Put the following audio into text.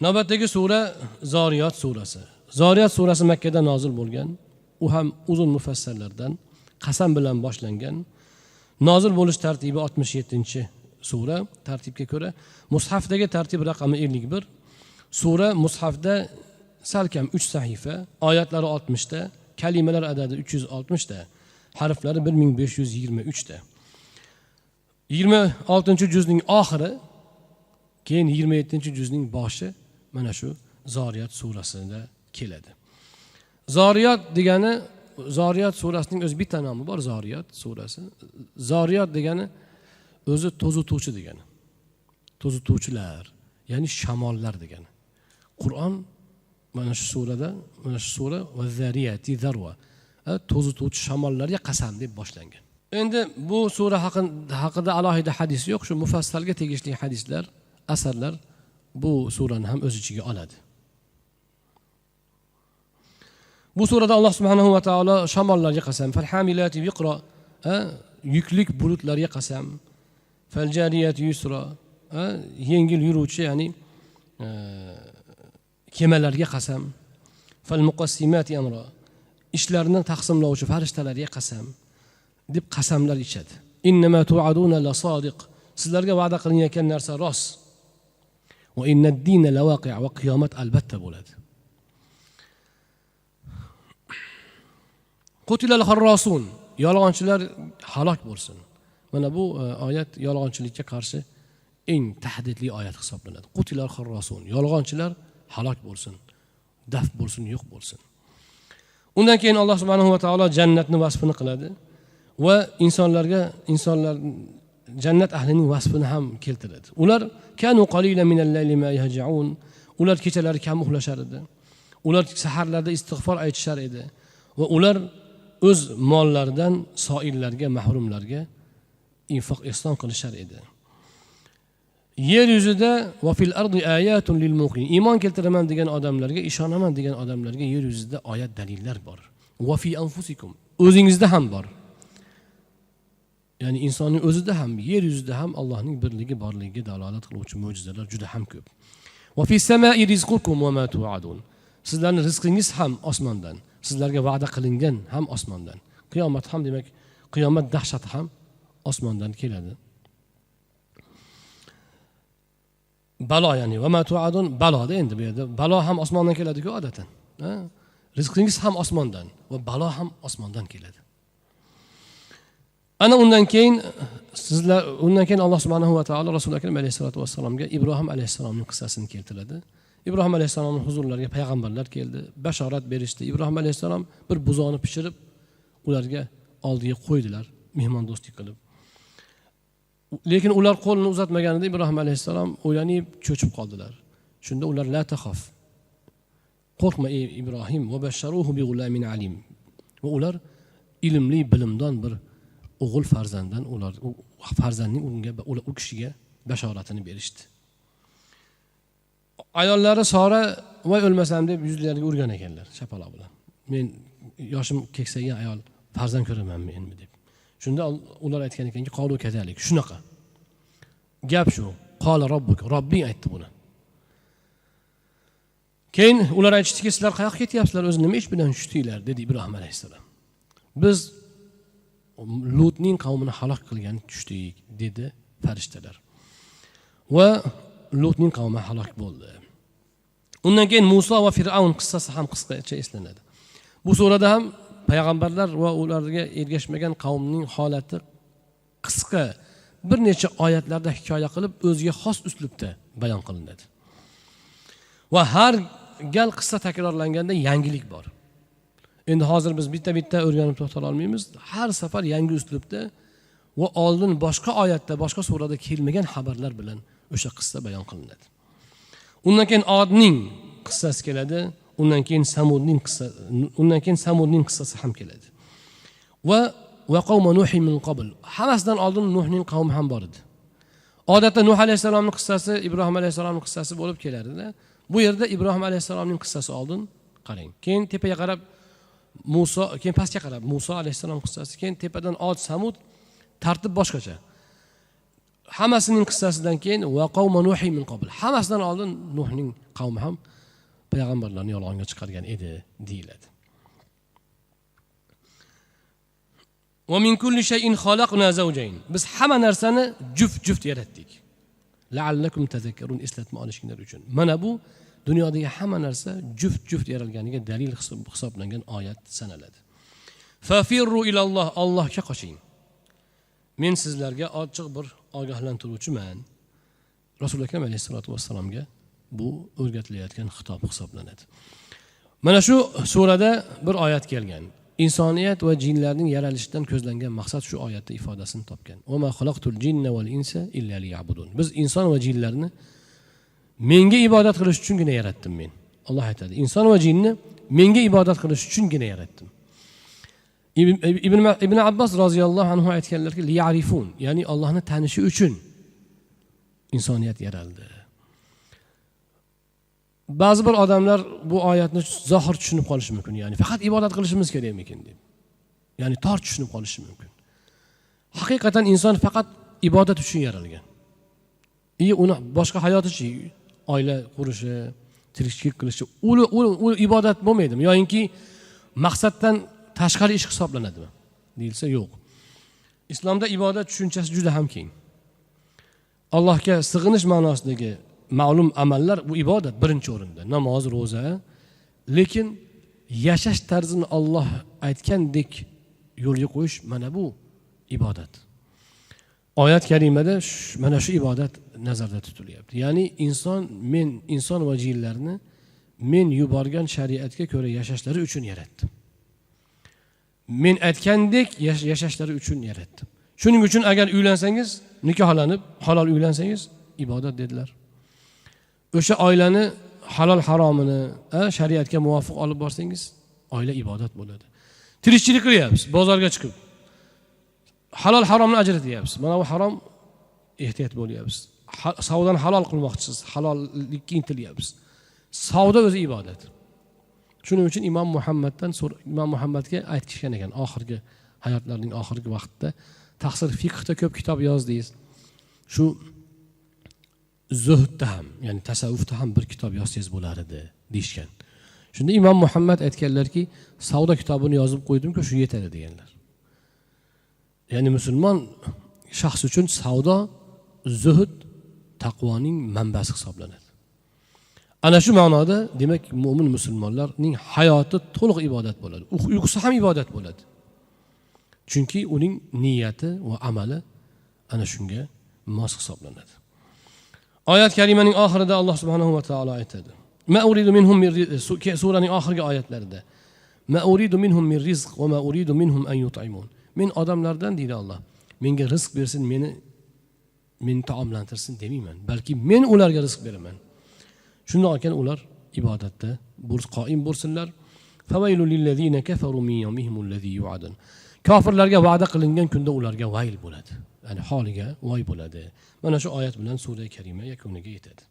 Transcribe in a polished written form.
Navbatdagi sura Zoriyot surasi. Zoriyot surasi Makka da nozil bo'lgan. U ham uzun mufassirlardan qasam bilan boshlangan. Nozil bo'lish tartibi 67-sura tartibga ko'ra. Mushafdagi tartib raqami 51. Sura mushafda salkam 3 sahifa, oyatlari 60 ta, kalimalar adadi 360 ta, harflari 1523 ta. 26-juzning oxiri, keyin 27-juzning boshi mana shu Zoriyot surasida keladi. Zoriyot degani, Zoriyot surasining o'z bitta nomi bor, Zoriyot surasi. Zoriyot degani o'zi to'zituvchi degani. To'zituvchilar, ya'ni shamollar degani. Qur'on mana shu surada, mana shu sura va zariyati zarwa, to'zituvchi shamollarga qasam deb boshlangan. Endi bu sura haqida alohida hadis yo'q, shu mufassalga tegishli hadislar, asarlar bu surani ham o'z ichiga oladi. Bu surada Alloh subhanahu va taolo shamollarga qasam, fal hamilati viqra, yuklik bulutlarga qasam, fal jariyati yusra, yengil yuruvchi, ya'ni kemalarga qasam, fal muqassimati amra, ishlarni taqsimlovchi farishtalarga qasam deb qasamlar ichadi. Innama tu'aduna la sodiq, sizlarga va'da qilinayotgan narsa rost. Va innad-dina lawaqi', va qiyomat albatta bo'ladi. Qutilal kharrasun, yolg'onchilar halok bo'lsin. Mana bu oyat yolg'onchilikka qarshi eng tahdidli oyat hisoblanadi. Qutilal kharrasun, yolg'onchilar halok bo'lsin, daf bo'lsin, yo'q bo'lsin. Undan keyin Alloh subhanahu va taolo jannatni vasfini qiladi va inson jannat ahlining vasfini ham keltiradi. Ular kanu qalilan minal-layli ma yahja'un, ular kechalari kam uxlashar edi. Ular saharlarda istig'for aytishar edi va ular o'z mollaridan soillarga, mahrumlarga infoq ihson qilishar edi. Yer yuzida va fil ardi ayatun lil muqin, iymon keltiraman degan odamlarga, ishonaman degan odamlarga yer yuzida oyat dalillar bor. Va fi anfusikum, o'zingizda ham bor. Ya'ni insonning o'zida ham, yer yuzida ham Allohning birligi borligiga dalolat qiluvchi mo'jizalar juda ham ko'p. Va fis samai rizqukum va ma tu'adun, sizlarning rizqingiz ham osmondan, sizlarga va'da qilingan ham osmondan. Qiyomat ham, demak, qiyomat dahshati ham osmondan keladi. Balo, ya'ni va ma tu'adun, baloda endi bu yerda balo ham osmondan keladi-ku odatan. Rizqingiz ham osmondan va balo ham osmondan keladi. Ana undan keyin Alloh subhanahu va taolo Rasul akram alayhisolatu vassalomga Ibrohim alayhissalomning qissasini keltiradi. Ibrohim alayhissalomning huzurlariga payg'ambarlar keldi, bashorat berishdi. Ibrohim alayhissalom bir buzoqni pishirib ularga oldiga qo'ydilar, mehmondo'stlik qilib. Lekin ular qo'lini uzatmaganida Ibrohim alayhissalom o'ylanib cho'chib qoldilar. Shunda ular la taxaf, qo'rqma ey Ibrohim, va basharuhu bi g'ulamin alim. Va ular ilmli, bilimdon bir o'g'il farzanddan ular farzandning u kishiga bashoratini berishdi. Ayollari Sora voy o'lmasam deb yuzlariga urgan ekanlar shapaloq bilan. Men yoshim keksaygan ayol farzand ko'ramanmi endi deb. Shunda ular aytgan ekanki, qolu kazalik, shunaqa. Gap shu. Qala robbuk, Robbing aytdi buni. Keyin ular aytishdiki, sizlar qayoqqa ketyapsizlar, o'zi nima ish bilan tushdinglar, dedi Ibrohim alayhissalom. Biz Lutning qavmini halok qilgan tushdik, dedi farishtalar. Va Lutning qavmi halok bo'ldi. Undan keyin Musa va Fir'avn qissasi ham qisqacha eslanadi. Bu surada ham payg'ambarlar va ularga ergashmagan qavmning holati qisqa bir necha oyatlarda hikoya qilib, o'ziga xos uslubda bayon qilinadi. Va har gal qissa takrorlanganda yangilik bor. Endi hozir biz bitta o'rganib to'xtala olmaymiz. Har safar yangi uslubda va oldin boshqa oyatda, boshqa surada kelmagan xabarlar bilan o'sha qissa bayon qilinadi. Undan keyin Odning qissasi keladi, undan keyin Samudning qissasi ham keladi. Va qavm Nuh min qabl, hammasidan oldin Nuhning qavmi ham bor edi. Odatda Nuh alayhisalomning qissasi Ibrohim alayhisalomning qissasi bo'lib kelardi-da. Bu yerda Ibrohim alayhisalomning qissasi oldin qarang. Keyin tepaga qarab Musa, keyin pastga qarab Musa alayhisalom qissasi, keyin tepadan Od, Samud, tartib boshqacha. hammasining qissasidan keyin va qavma nuhi min qabl. Hammasidan oldin Nuhning qavmi ham payg'ambarlarni yolg'onga chiqargan edi deyiladi. Va min kulli shay'in khalaqna zawjayn. Biz hamma narsani juft yaratdik. La'allakum tadhakkarun, eslatma olishinglar uchun. Mana bu dunyodagi hamma narsa juft yaralganiga dalil hisoblangan oyat sanaladi. Fafirru ilalloh, Allohga qoching. Men sizlarga ochiq bir ogohlantiruvchiman. Rasul akram alayhisolatu vassalomga bu o'rgatilayotgan xitob hisoblanadi. Mana shu surada bir oyat kelgan. İnsaniyat va jinlarning yaralishidan ko'zlangan maqsad shu oyatda ifodasini topgan. Va ma xalaqtul jinna val insa illa liya'budun. Biz inson va jinlarni menga ibodat qilish uchungina yaratdim men. Alloh aytadi, inson va jinni menga ibodat qilish uchungina yaratdim. Ibn Abbos roziyallohu anhu aytganlarki, liya'rifun, ya'ni Allohni tanishi uchun insoniyat yaraldi. Ba'zi bir odamlar bu oyatni zohir tushunib qolishi mumkin, ya'ni faqat ibodat qilishimiz kerakmikin deb. Ya'ni tor tushunib qolishi mumkin. Haqiqatan inson faqat ibodat uchun yaralgan. Uni boshqa hayotichi, oila qurishi, tirikchilik qilishi, u ibodat bo'lmaydimi? Yo'inki maqsaddan tashqari ish hisoblanadimi? Deyilsa yo'q. Islomda ibodat tushunchasi juda ham keng. Allohga sig'inish ma'nosidagi ma'lum amallar bu ibodat birinchi o'rinda. Namoz, ro'za, lekin yashash tarzini Alloh aytgandek yo'lga qo'yish mana bu ibodat. Oyat karimada mana shu ibodat nazarda tutilyapti. Ya'ni inson va jinlarni men yuborgan shariatga ko'ra yashashlari uchun yaratdim. Men aytgandek yashashlari uchun yaratdim. Shuning uchun agar uylansangiz, nikohlanib, halol uylansangiz ibodat dedilar. O'sha oilani halol haromini shariatga muvofiq olib borsangiz, oila ibodat bo'ladi. Tirikchilik qilyapsiz, bozorga chiqib halol haromni ajratyapsiz. Mana bu harom, ehtiyot bo'lyapsiz. Savdoni halol qilmoqchisiz, halollikka intilyapsiz. Savdo o'zi ibodat. Shuning uchun Imom Muhammadga aytishgan ekan, oxirgi hayotlarining oxirgi vaqtida tafsir fiqhda ko'p kitob yozdingiz. Shu zuhdda ham, ya'ni tasavvufda ham bir kitob yozsangiz bo'lar edi deyishgan. Shunda Imom Muhammad aytganlarki, savdo kitobini yozib qo'ydim-ku, shu yetadi deganlar. Ya'ni musulmon shaxs uchun savdo, zuhd, taqvoning manbasi hisoblanadi. Ana shu ma'noda demak mu'min musulmonlarning hayoti to'liq ibodat bo'ladi. Uyqusi ham ibodat bo'ladi. Chunki uning niyati va amali ana shunga mos hisoblanadi. Oyat karimaning oxirida Alloh subhanahu va taolo aytadi. Ma uridu minhum min rizq, suraning oxirgi oyatlarida. Ma uridu minhum min rizq va ma uridu minhum an yut'imun. Men odamlardan deydi Alloh, menga rizq bersin, meni taomlantirsin demayman, balki men ularga rizq beraman. Shundoq ekan ular ibodatda qoim bo'lsinlar. Fawailul lillazina kafaru min yawmihim allazi yu'adun. Kofirlarga va'da qilingan kunda ularga vayl bo'ladi. Ya'ni holiga voy bo'ladi. Mana shu oyat bilan sura karima yakuniga yetadi.